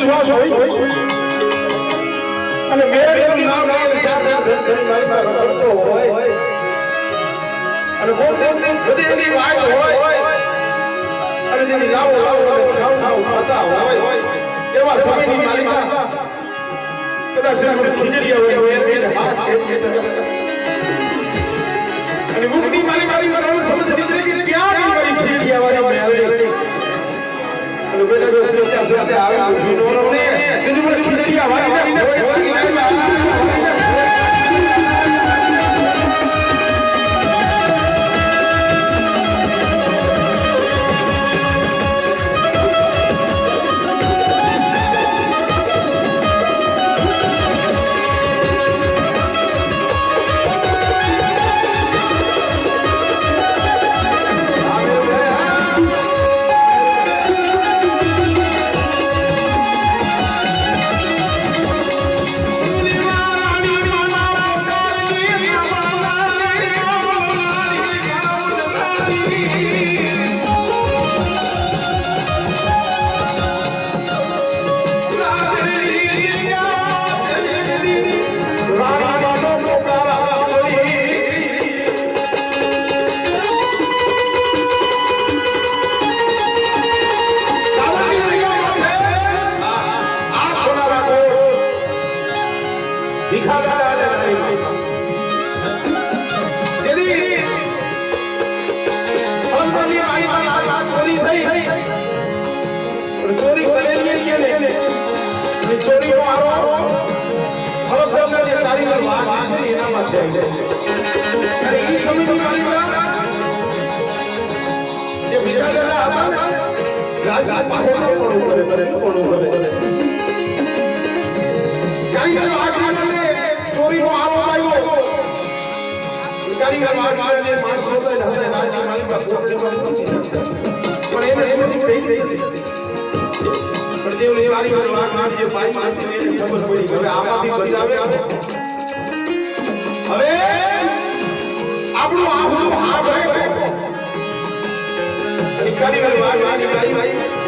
વિશ્વાસ હોય અને બે નામ લઈને ચાર ઘણી મારી રખડતો હોય અને બધી એની વાત હોય અને જેની લાવો ખાતા હોય એવા સમયની માલિકા કદાચ ખીજડીયા હોય અને મુકની મારી સમજ કે ક્યાં મારી ખીજડીયા વાળી મેળવી અને બેટા જો ત્યાં સાથે આવી વિનોનો ને બીજી બધી ખીજડીયા વાળી ચોરી કરેલી ચોરી નો આરો ફળક જે કારીગર વાત છે એના માટે આવી જાય અને એ સમયની માલિકા જે બીજા જણા હતા રાજ પાસે કોણ કરે કારીગર વાત માટે ચોરી નો આરો આવ્યો કારીગર વાત માટે માણસો હતા રાજની માલિકા પણ એને કહી પણ જે વારી જે ભાઈ મારતી એને ખબર પડી હવે આમાંથી બચાવે હવે આપણું હાથ અને કારીગર ભાઈ